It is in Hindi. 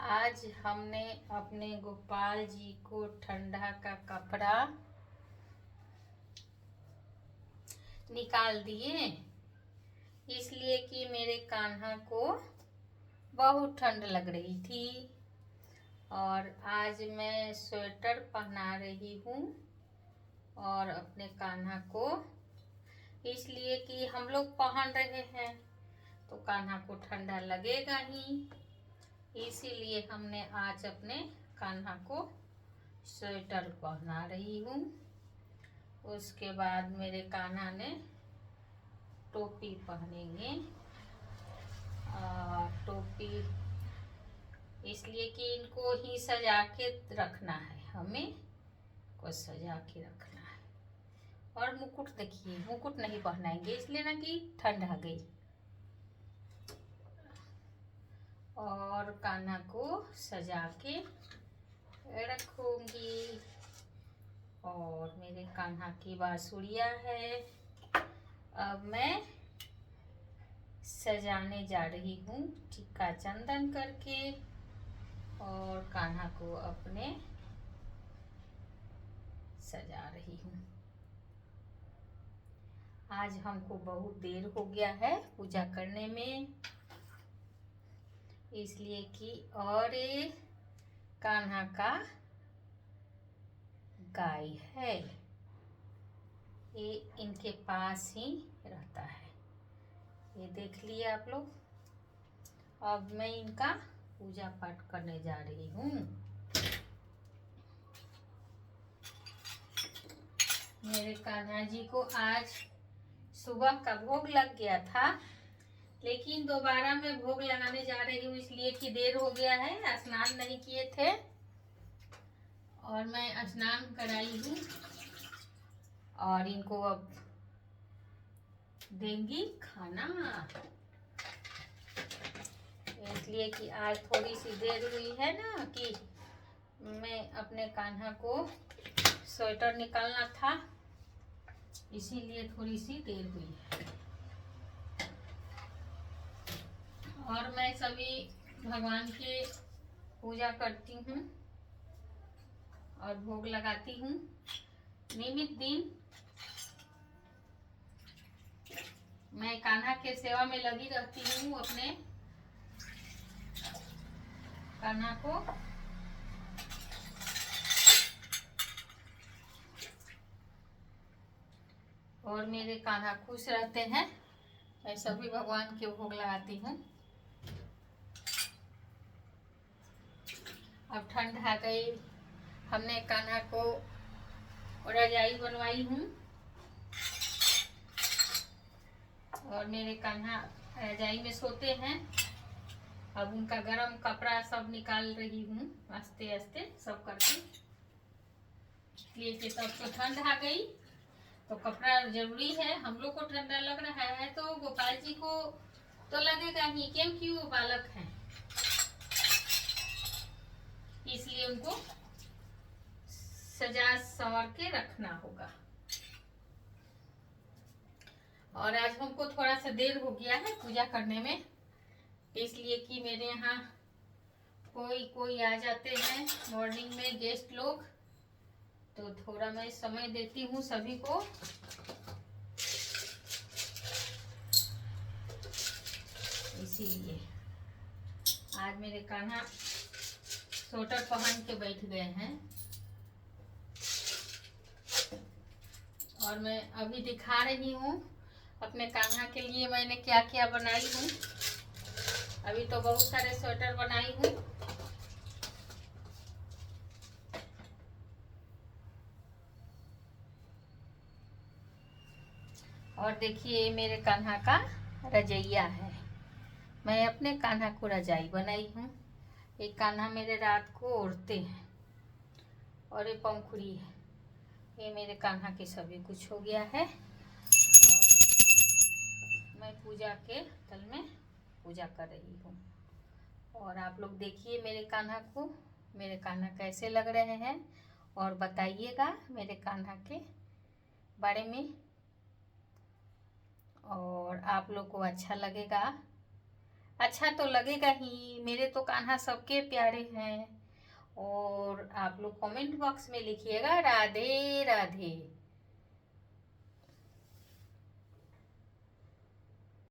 आज हमने अपने गोपाल जी को ठंडा का कपड़ा निकाल दिए, इसलिए कि मेरे कान्हा को बहुत ठंड लग रही थी और आज मैं स्वेटर पहना रही हूँ और अपने कान्हा को, इसलिए कि हम लोग पहन रहे हैं तो कान्हा को ठंडा लगेगा ही, इसीलिए हमने आज अपने कान्हा को स्वेटर पहना रही हूँ। उसके बाद मेरे कान्हा ने टोपी पहनेंगे और टोपी इसलिए कि इनको ही सजा के रखना है, हमें को सजा के रखना है। और मुकुट देखिए, मुकुट नहीं पहनाएंगे इसलिए ना कि ठंड आ गई। और कान्हा को सजा के रखूंगी। और मेरे कान्हा की बांसुरिया है, अब मैं सजाने जा रही हूँ टीका चंदन करके और कान्हा को अपने सजा रही हूँ। आज हमको बहुत देर हो गया है पूजा करने में, इसलिए कि और कान्हा का गाय है, ये इनके पास ही रहता है, ये देख लिए आप लोग। अब मैं इनका पूजा पाठ करने जा रही हूँ। मेरे कान्हा जी को आज सुबह का भोग लग गया था, लेकिन दोबारा मैं भोग लगाने जा रही हूँ इसलिए कि देर हो गया है, स्नान नहीं किए थे और मैं स्नान कराई हूँ और इनको अब देंगी खाना, इसलिए कि आज थोड़ी सी देर हुई है ना कि मैं अपने कान्हा को स्वेटर निकालना था, इसीलिए थोड़ी सी देर हुई है। और मैं सभी भगवान के पूजा करती हूँ और भोग लगाती हूँ नियमित दिन। मैं कान्हा के सेवा में लगी रहती हूँ, अपने कान्हा को और मेरे कान्हा खुश रहते हैं, मैं सभी भगवान के भोग लगाती हूँ। अब ठंड आ गई, हमने कान्हा को रजाई बनवाई हूँ और मेरे कान्हा रजाई में सोते हैं। अब उनका गरम कपड़ा सब निकाल रही हूँ आस्ते आस्ते सब करके, इसलिए कि तब तो ठंड आ गई तो कपड़ा जरूरी है। हम लोग को ठंडा लग रहा है तो गोपाल जी को तो लगेगा ही, क्योंकि वो बालक हैं, इसलिए उनको सजा संवर के रखना होगा। और आज हमको थोड़ा सा देर हो गया है पूजा करने में, इसलिए कि मेरे यहाँ कोई आ जाते हैं मॉर्निंग में गेस्ट लोग, तो थोड़ा मैं समय देती हूँ सभी को। इसीलिए आज मेरे कान्हा स्वेटर पहन के बैठ गए हैं और मैं अभी दिखा रही हूँ अपने कान्हा के लिए मैंने क्या क्या बनाई हूँ। अभी तो बहुत सारे स्वेटर बनाई हूँ। और देखिए मेरे कान्हा का रजैया है, मैं अपने कान्हा को रजाई बनाई हूँ। एक कान्हा मेरे रात को ओढ़ते हैं और ये पंखुड़ी है, ये मेरे कान्हा के सभी कुछ हो गया है। और मैं पूजा के तल में पूजा कर रही हूँ और आप लोग देखिए मेरे कान्हा को, मेरे कान्हा कैसे लग रहे हैं और बताइएगा मेरे कान्हा के बारे में। और आप लोग को अच्छा लगेगा अच्छा तो लगेगा ही, मेरे तो कान्हा सबके प्यारे हैं। और आप लोग कमेंट बॉक्स में लिखिएगा राधे राधे।